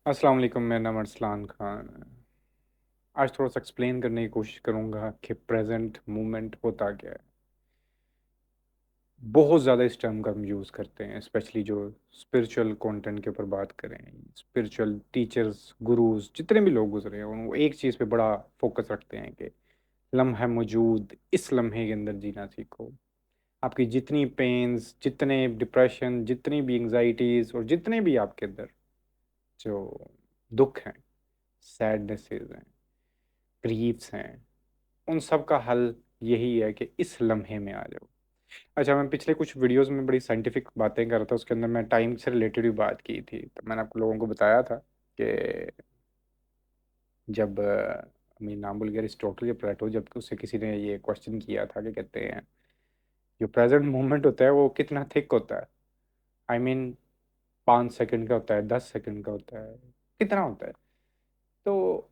अस्सलाम वालेकुम, मेरा नाम अरसलान खान है। आज थोड़ा सा एक्सप्लेन करने की कोशिश करूँगा कि प्रेजेंट मोमेंट होता क्या है। बहुत ज़्यादा इस टर्म का हम यूज़ करते हैं, स्पेशली जो स्पिरिचुअल कंटेंट के ऊपर बात करें। स्पिरिचुअल टीचर्स, गुरुज, जितने भी लोग गुजरे हैं वो एक चीज़ पे बड़ा फोकस रखते हैं कि लम्हा मौजूद, इस लम्हे के अंदर जीना सीखो। आपकी जितनी पेन्स, जितने डिप्रेशन, जितनी भी एंग्जाइटीज़ और जितने भी आपके अंदर जो दुख हैं, सैडनेसेस हैं, ग्रीव्स हैं, उन सब का हल यही है कि इस लम्हे में आ जाओ। अच्छा, मैं पिछले कुछ वीडियोस में बड़ी साइंटिफिक बातें कर रहा था, उसके अंदर मैं टाइम से रिलेटेड भी बात की थी। तो मैंने आपको लोगों को बताया था कि जब मैं नाम भूल गया, अरिस्टोटल या प्लेटो, जब उससे किसी ने ये क्वेश्चन किया था कि कहते हैं जो प्रेजेंट मोमेंट होता है वो कितना थिक होता है। आई I मीन 5 सेकंड का होता है, 10 सेकंड का होता है, कितना होता है। तो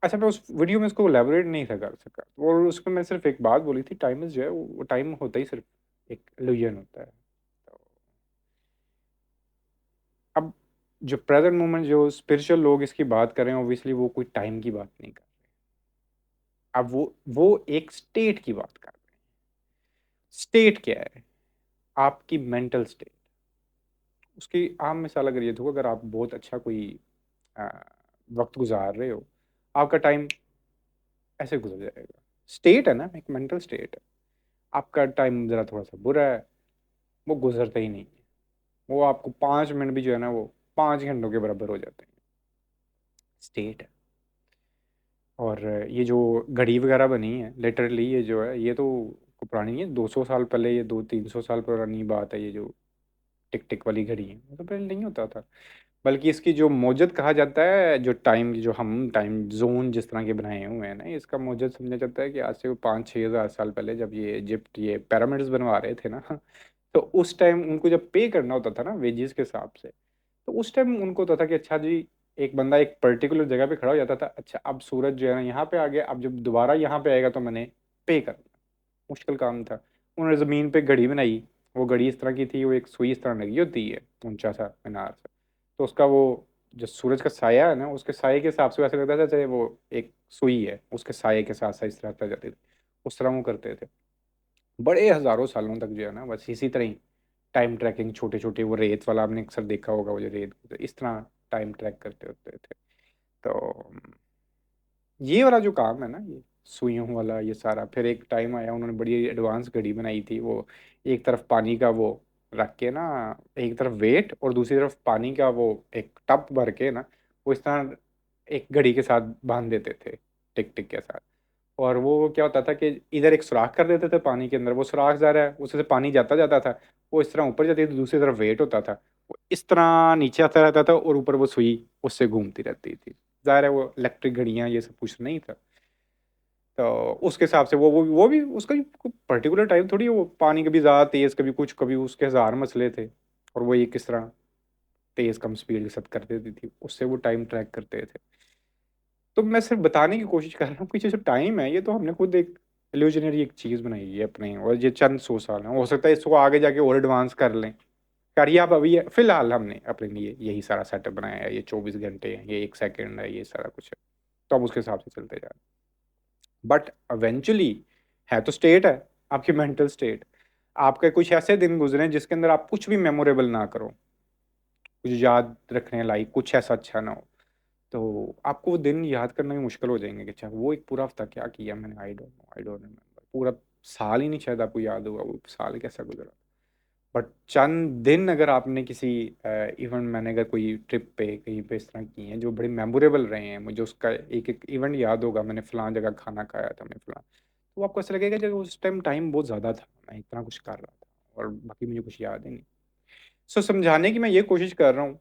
अच्छा, मैं उस वीडियो में उसको एलेबोरेट नहीं था कर सका, और उसमें मैं सिर्फ एक बात बोली थी, टाइम इज जो है वो टाइम होता ही सिर्फ एक इल्यूजन होता है। तो अब जो प्रेजेंट मोमेंट, जो स्पिरिचुअल लोग इसकी बात कर रहे हैं, ऑब्वियसली वो कोई टाइम की बात नहीं कर रहे। अब वो एक स्टेट की बात कर रहे हैं। स्टेट क्या है? आपकी मेंटल स्टेट। उसकी आम मिसाल अगर ये दूँ, अगर आप बहुत अच्छा कोई आ, वक्त गुजार रहे हो, आपका टाइम ऐसे गुजर जाएगा। स्टेट है ना, एक मेंटल स्टेट है। आपका टाइम ज़रा थोड़ा सा बुरा है, वो गुजरता ही नहीं है। वो आपको 5 मिनट भी जो है ना, वो 5 घंटों के बराबर हो जाते हैं। स्टेट है। और ये जो घड़ी वगैरह बनी है, लिटरली ये जो है, ये तो कोई पुरानी नहीं है, 200 साल पहले, ये 200-300 साल पुरानी बात है। ये जो टिक टिक वाली घड़ी है, वो तो पहले नहीं होता था। बल्कि इसकी जो मौजद कहा जाता है, जो टाइम, जो हम टाइम जोन जिस तरह के बनाए हुए हैं ना, इसका मौजद समझा जाता है कि आज से 5-6 हज़ार साल पहले, जब ये इजिप्ट ये पिरामिड्स बनवा रहे थे ना, तो उस टाइम उनको जब पे करना होता था ना वेजेस के हिसाब से, तो उस टाइम उनको होता था कि अच्छा जी, एक बंदा एक पर्टिकुलर जगह पे खड़ा हो जाता था। अच्छा, अब सूरज जो है ना यहाँ पे आ गया, अब जब दोबारा यहाँ पे आएगा तो मैंने पे करना। मुश्किल काम था। उन्होंने ज़मीन पे घड़ी बनाई। वो घड़ी इस तरह की थी, वो एक सुई इस तरह लगी होती है, ऊंचा सा मीनार से। तो उसका वो जो सूरज का साया है ना, उसके साये के हिसाब से वैसे लगता था जैसे वो एक सुई है, उसके साये के साथ साथ इस तरह जाती थी। उस तरह वो करते थे बड़े हज़ारों सालों तक जो है ना, बस इसी तरह ही टाइम ट्रैकिंग। छोटे छोटे वो रेत वाला आपने अक्सर देखा होगा, वो जो रेत, तो इस तरह टाइम ट्रैक करते होते थे। तो ये वाला जो काम है ना, ये सुइयों वाला, ये सारा, फिर एक टाइम आया, उन्होंने बड़ी एडवांस घड़ी बनाई थी। वो एक तरफ पानी का वो रख के ना, एक तरफ वेट और दूसरी तरफ पानी का वो एक टब भर के ना, वो इस तरह एक घड़ी के साथ बांध देते थे, टिक टिक के साथ। और वो क्या होता था कि इधर एक सुराख कर देते थे पानी के अंदर, वो सुराख जा रहा है, उससे से पानी जाता जाता था। वो इस तरह ऊपर जाती थी, दूसरी तरफ वेट होता था, वो इस तरह नीचे आता रहता था, और ऊपर वो सुई उससे घूमती रहती थी। जाहिर है वो इलेक्ट्रिक घड़ियां ये सब कुछ नहीं था। तो उसके हिसाब से वो भी उसका भी पर्टिकुलर टाइम थोड़ी है। वो पानी कभी ज़्यादा तेज़, कभी कुछ, कभी उसके हजार मसले थे, और वो ये किस तरह तेज़ कम स्पीड के साथ कर देती थी, उससे वो टाइम ट्रैक करते थे। तो मैं सिर्फ बताने की कोशिश कर रहा हूँ कि ये जो टाइम है, ये तो हमने खुद एक इल्यूजनरी एक चीज़ बनाई है अपने, और ये चंद 100 साल है। हो सकता है इसको आगे जाके और एडवांस कर लें। करिए आप अभी, फिलहाल हमने अपने लिए यही सारा सेटअप बनाया है, ये 24 घंटे हैं, ये 1 सेकंड है, ये सारा कुछ है। तो हम उसके हिसाब से चलते जा रहे हैं। बट इवेंचुअली है तो स्टेट है, आपकी मेंटल स्टेट। आपके कुछ ऐसे दिन गुजरे जिसके अंदर आप कुछ भी मेमोरेबल ना करो, कुछ याद रखने लायक कुछ ऐसा अच्छा ना हो, तो आपको वो दिन याद करना भी मुश्किल हो जाएंगे कि अच्छा वो एक पूरा हफ्ता क्या किया मैंने, आई डोंट रिमेम्बर। पूरा साल ही नहीं शायद आपको याद होगा वो साल कैसा गुजरा। बट चंद दिन अगर आपने किसी इवेंट, मैंने अगर कोई ट्रिप पे कहीं पे इस तरह की हैं जो बड़े मेमोरेबल रहे हैं, मुझे उसका एक एक इवेंट याद होगा, मैंने फलां जगह खाना खाया था, मैं फलां, तो आपको ऐसा लगेगा कि उस टाइम टाइम बहुत ज़्यादा था, मैं इतना कुछ कर रहा था और बाकी मुझे कुछ याद ही नहीं। सो समझाने की मैं ये कोशिश कर रहा हूँ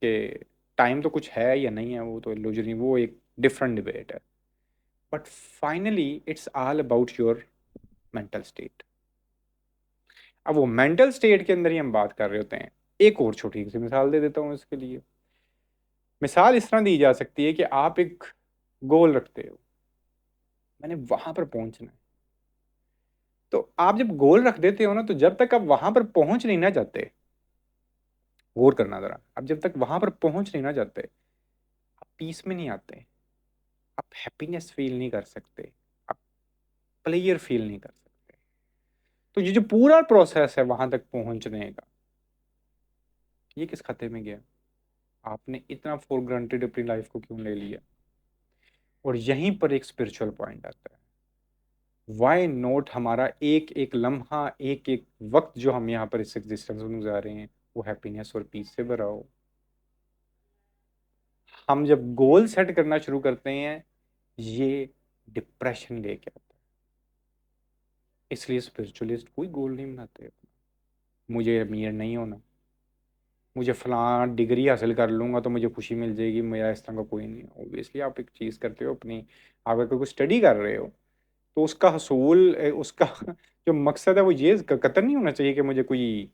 कि टाइम तो कुछ है या नहीं है, वो तो इल्यूजन, वो एक डिफरेंट डिबेट है। But finally it's all about your mental state. अब वो मेंटल स्टेट के अंदर ही हम बात कर रहे होते हैं। एक और छोटी सी मिसाल दे देता हूँ इसके लिए। मिसाल इस तरह दी जा सकती है कि आप एक गोल रखते हो, मैंने वहां पर पहुंचना है। तो आप जब गोल रख देते हो ना, तो जब तक आप वहां पर पहुंच नहीं ना जाते, गौर करना ज़रा। आप जब तक वहाँ पर पहुँच नहीं ना जाते, आप पीस में नहीं आते, आप हैप्पीनेस फ़ील नहीं कर सकते, आप प्लेयर फ़ील नहीं कर सकते। तो ये जो पूरा प्रोसेस है वहाँ तक पहुँचने का, ये किस खाते में गया? आपने इतना फॉर ग्रांटेड अपनी लाइफ़ को क्यों ले लिया? और यहीं पर एक स्पिरिचुअल पॉइंट आता है। व्हाई नॉट हमारा एक-एक लम्हा, एक-एक वक़्त जो हम यहाँ पर इस एक्जिस्टेंस में गुज़ार रहे हैं, वो हैप्पीनेस और पीस से भरा हो। हम जब गोल सेट करना शुरू करते हैं, ये डिप्रेशन लेके आता है। इसलिए स्पिरिचुअलिस्ट कोई गोल नहीं बनाते अपना। मुझे अमीर नहीं होना, मुझे फलां डिग्री हासिल कर लूँगा तो मुझे खुशी मिल जाएगी, मेरा इस तरह का कोई नहीं है। ऑब्वियसली आप एक चीज़ करते हो अपनी, आप अगर कोई स्टडी कर रहे हो, तो उसका हसूल उसका जो मकसद है वो ये कतई नहीं होना चाहिए कि मुझे कोई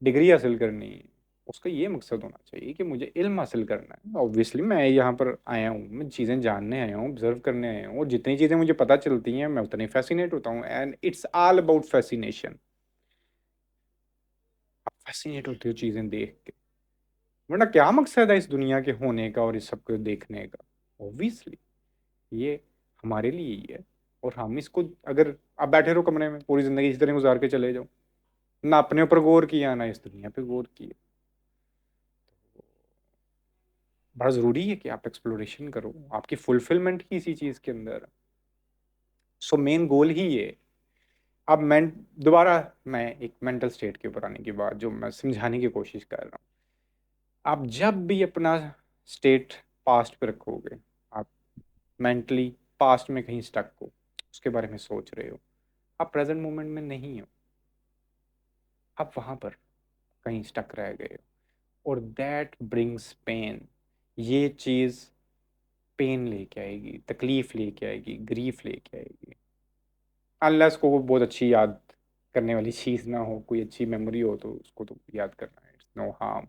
डिग्री हासिल करनी है। उसका ये मकसद होना चाहिए कि मुझे इल्म हासिल करना है। ऑब्वियसली मैं यहाँ पर आया हूँ, मैं चीज़ें जानने आया हूँ, ऑब्ज़र्व करने आया हूँ, और जितनी चीज़ें मुझे पता चलती हैं, मैं उतने फ़ैसिनेट होता हूँ, and it's all about fascination. आप फ़ैसिनेट होते हो चीज़ें देख के, वरना क्या मकसद है इस दुनिया के होने का और इस सब को देखने का? ऑब्वियसली ये हमारे लिए ही है, और हम इसको, अगर आप बैठे रहो कमरे में पूरी ज़िंदगी इसी तरह गुज़ार के चले जाओ, ना अपने ऊपर गौर किया, ना इस दुनिया पे गौर किया, बड़ा ज़रूरी है कि आप एक्सप्लोरेशन करो, आपकी फुलफिलमेंट ही इसी चीज़ के अंदर है। सो मेन गोल ही ये। अब मैं दोबारा, मैं एक मेंटल स्टेट के ऊपर आने की बात जो मैं समझाने की कोशिश कर रहा हूँ। आप जब भी अपना स्टेट पास्ट पे रखोगे, आप मेंटली पास्ट में कहीं स्टक हो, उसके बारे में सोच रहे हो, आप प्रेजेंट मोमेंट में नहीं हो, आप वहाँ पर कहीं स्टक रह गए हो, और दैट ब्रिंग्स पेन। ये चीज़ पेन लेके आएगी, तकलीफ लेके आएगी, ग्रीफ लेके आएगी, अनलेस को वो बहुत अच्छी याद करने वाली चीज़ ना हो, कोई अच्छी मेमोरी हो तो उसको तो याद करना है, इट्स नो हार्म।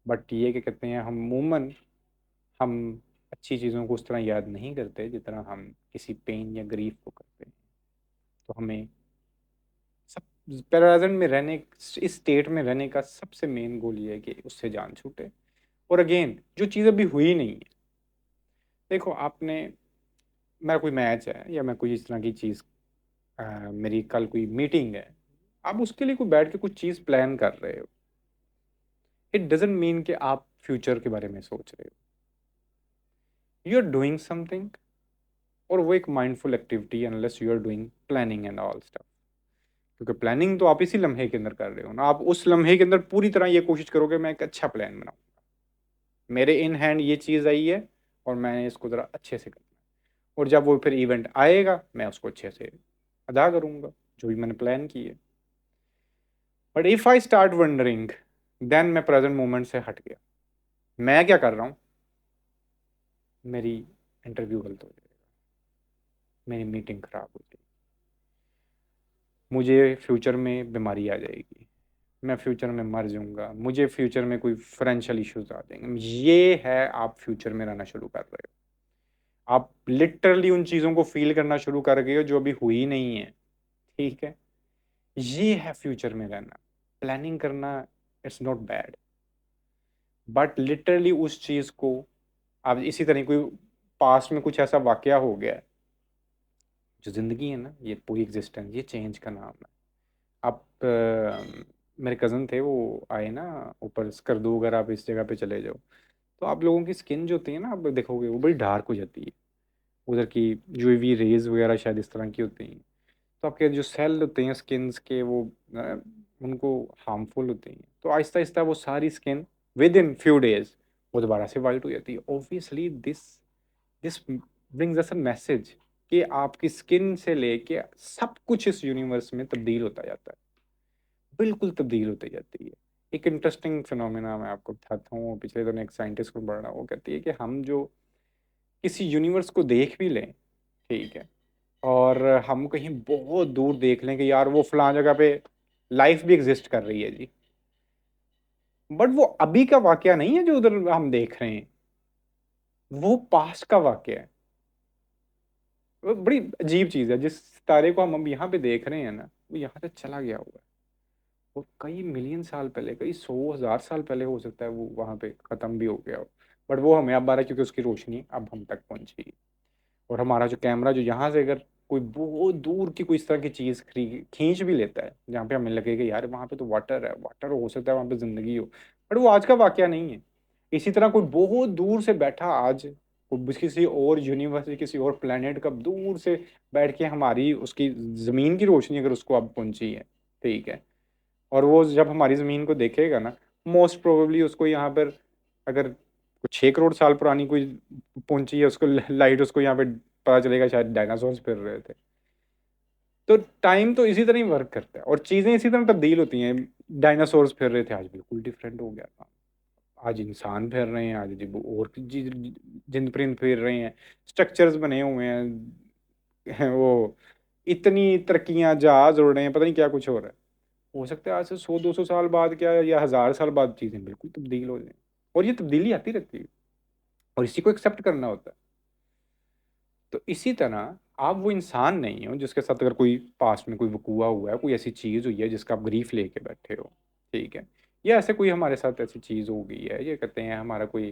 बट ये क्या कहते हैं, हम अमूमन हम अच्छी चीज़ों को उस तरह याद नहीं करते जितना हम किसी पेन या ग्रीफ को करते हैं। तो हमें सब प्रेजेंट में रहने, इस स्टेट में रहने का सबसे मेन गोल ये है कि उससे जान छूटे। और अगेन जो चीज़ अभी हुई नहीं है, देखो आपने, मेरा कोई मैच है या मैं कोई इस तरह की चीज़, मेरी कल कोई मीटिंग है, आप उसके लिए कोई बैठ के कुछ चीज़ प्लान कर रहे हो, इट डजेंट मीन कि आप फ्यूचर के बारे में सोच रहे हो, यू आर डूइंग समथिंग, और वो एक mindful activity, unless you are doing planning and all stuff. क्योंकि प्लानिंग तो आप इसी लम्हे के अंदर कर रहे हो ना, आप उस लम्हे के अंदर पूरी तरह ये कोशिश करोगे मैं एक अच्छा प्लान बनाऊँ, मेरे इन हैंड ये चीज़ आई है और मैंने इसको ज़रा अच्छे से करना है, और जब वो फिर इवेंट आएगा मैं उसको अच्छे से अदा करूँगा जो भी मैंने प्लान की है। But if I start wandering, then मैं प्रेजेंट मोमेंट से हट गया। मैं क्या कर रहा हूँ, मेरी इंटरव्यू गलत हो जाएगा, मेरी मीटिंग खराब हो जाएगी, मुझे फ्यूचर में बीमारी आ जाएगी, मैं फ्यूचर में मर जाऊंगा, मुझे फ्यूचर में कोई फाइनेंशियल इश्यूज आ जाएंगे। ये है आप फ्यूचर में रहना शुरू कर रहे हो, आप लिटरली उन चीज़ों को फील करना शुरू कर गए हो जो अभी हुई नहीं है। ठीक है, ये है फ्यूचर में रहना। प्लानिंग करना it's not bad, but literally उस चीज़ को, अब इसी तरह कोई पास्ट में कुछ ऐसा वाकया हो गया है, जो ज़िंदगी है ना, ये पूरी एग्जिस्टेंस, ये चेंज का नाम है। आप मेरे कज़न थे, वो आए ना ऊपर स्कर्दू, अगर आप इस जगह पे चले जाओ तो आप लोगों की स्किन जो होती है ना, आप देखोगे वो बड़ी डार्क हो जाती है, उधर की यूवी रेज वगैरह शायद इस तरह की होती हैं। तो आपके जो सेल होते हैं स्किन्स के, वो उनको हार्मफुल होते हैं, तो आहिस्ता आहिस्ता वो सारी skin with in few days वो दोबारा से वाइट हो जाती है। Obviously this this brings us a message कि आपकी स्किन से लेके सब कुछ इस यूनिवर्स में तब्दील होता जाता है, बिल्कुल तब्दील होती जाती है। एक इंटरेस्टिंग फिनोमेना मैं आपको बताता हूँ, पिछले दिनों एक साइंटिस्ट को पढ़ रहा हूँ, वो कहती है कि हम जो किसी यूनिवर्स को देख भी लें, ठीक है, और हम कहीं बहुत दूर देख लें कि यार वो फलां जगह पे लाइफ भी एग्जिस्ट कर रही है जी, बट वो अभी का वाकया नहीं है जो उधर हम देख रहे हैं, वो पास्ट का वाकया है। वो बड़ी अजीब चीज है, जिस तारे को हम अब यहाँ पे देख रहे हैं ना, वो यहाँ से चला गया हुआ है, और कई मिलियन साल पहले, कई 100,000 साल पहले हो सकता है वो वहाँ पे ख़त्म भी हो गया हो। बट वो हमें अब आ रहा है क्योंकि उसकी रोशनी अब हम तक पहुँची। और हमारा जो कैमरा जो यहाँ से अगर कोई बहुत दूर की कोई इस तरह की चीज़ खींच भी लेता है जहाँ पे हमें लगेगा यार वहाँ पे तो वाटर है, वाटर हो सकता है वहाँ पे ज़िंदगी हो, बट वो आज का वाकया नहीं है। इसी तरह कोई बहुत दूर से बैठा आज किसी और यूनिवर्स, किसी और प्लेनेट का दूर से बैठ के हमारी उसकी ज़मीन की रोशनी अगर उसको अब पहुंची है, ठीक है, और वो जब हमारी ज़मीन को देखेगा ना, मोस्ट प्रोबेबली उसको यहाँ पर अगर 6 करोड़ साल पुरानी कोई पहुंची है, उसको लाइट उसको यहाँ पे पता चलेगा शायद डायनासोर्स फिर रहे थे। तो टाइम तो इसी तरह ही वर्क करता है और चीज़ें इसी तरह तब्दील होती हैं। डायनासोर्स फिर रहे थे, आज बिल्कुल डिफरेंट हो गया था। आज इंसान फिर रहे हैं, आज जी और जिंद परिंद फिर रहे हैं, स्ट्रक्चर्स बने हुए हैं वो इतनी तरक्कियां, जहाज उड़ रहे हैं, पता नहीं क्या कुछ हो रहा है। हो सकता है आज से 100-200 साल बाद क्या या 1000 साल बाद चीज़ें बिल्कुल तब्दील हो जाए। और ये तब्दीली आती रहती है और इसी को एक्सेप्ट करना होता है। तो इसी तरह आप वो इंसान नहीं हो जिसके साथ अगर कोई पास्ट में कोई वकूआ हुआ है, कोई ऐसी चीज़ हुई है जिसका आप ग्रीफ लेके बैठे हो, ठीक है, या ऐसे कोई हमारे साथ ऐसी चीज़ हो गई है, ये कहते हैं हमारा कोई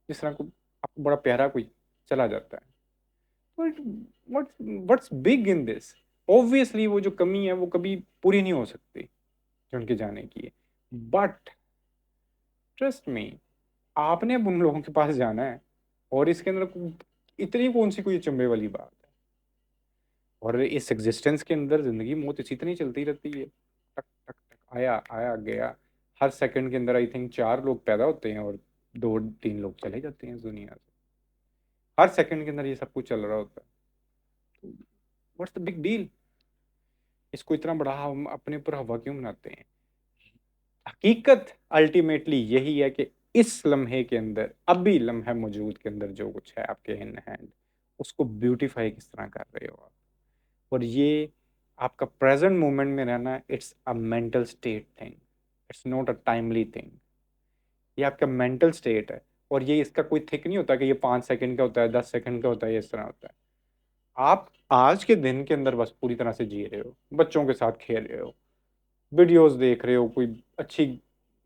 जिस तरह को आपको बड़ा प्यारा कोई चला जाता है, but what's big in this? Obviously वो जो कमी है वो कभी पूरी नहीं हो सकती जो उनके जाने की है। बट ट्रस्ट मी, आपने अब उन लोगों के पास जाना है और इसके अंदर इतनी कौन सी कोई अचंभे वाली बात है। और इस एग्जिस्टेंस के अंदर जिंदगी मौत इसी तरह ही चलती रहती है, टक टक टक, आया आया गया। हर सेकंड के अंदर आई थिंक 4 लोग पैदा होते हैं और 2-3 लोग चले जाते हैं इस दुनिया से। हर सेकंड के अंदर ये सब कुछ चल रहा होता है। What's the big deal? इसको इतना बड़ा हम अपने ऊपर हवा क्यों मनाते हैं? हकीकत अल्टीमेटली यही है कि इस लम्हे के अंदर, अभी लम्हा मौजूद के अंदर जो कुछ है आपके इन हैंड, उसको ब्यूटीफाई किस तरह कर रहे हो आप। और ये आपका प्रेजेंट मोमेंट में रहना, it's a mental state thing, it's not a timely thing. ये आपका मेंटल स्टेट है और ये इसका कोई थिक नहीं होता कि ये 5 सेकंड का होता है, 10 सेकंड का होता है, ये इस तरह होता है। आप आज के दिन के अंदर बस पूरी तरह से जी रहे हो, बच्चों के साथ खेल रहे हो, वीडियोस देख रहे हो, कोई अच्छी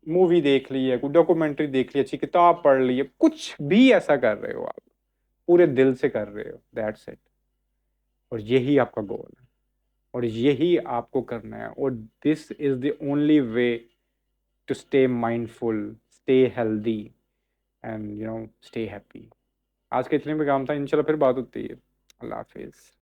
मूवी देख ली है, कोई डॉक्यूमेंट्री देख ली, अच्छी किताब पढ़ ली है, कुछ भी ऐसा कर रहे हो आप, पूरे दिल से कर रहे हो, दैट्स इट। और यही आपका गोल है और यही आपको करना है। और this is the only way to stay mindful, stay healthy and stay happy. आज के इतने में काम था, इंशाल्लाह फिर बात होती है। अल्लाह हाफिज।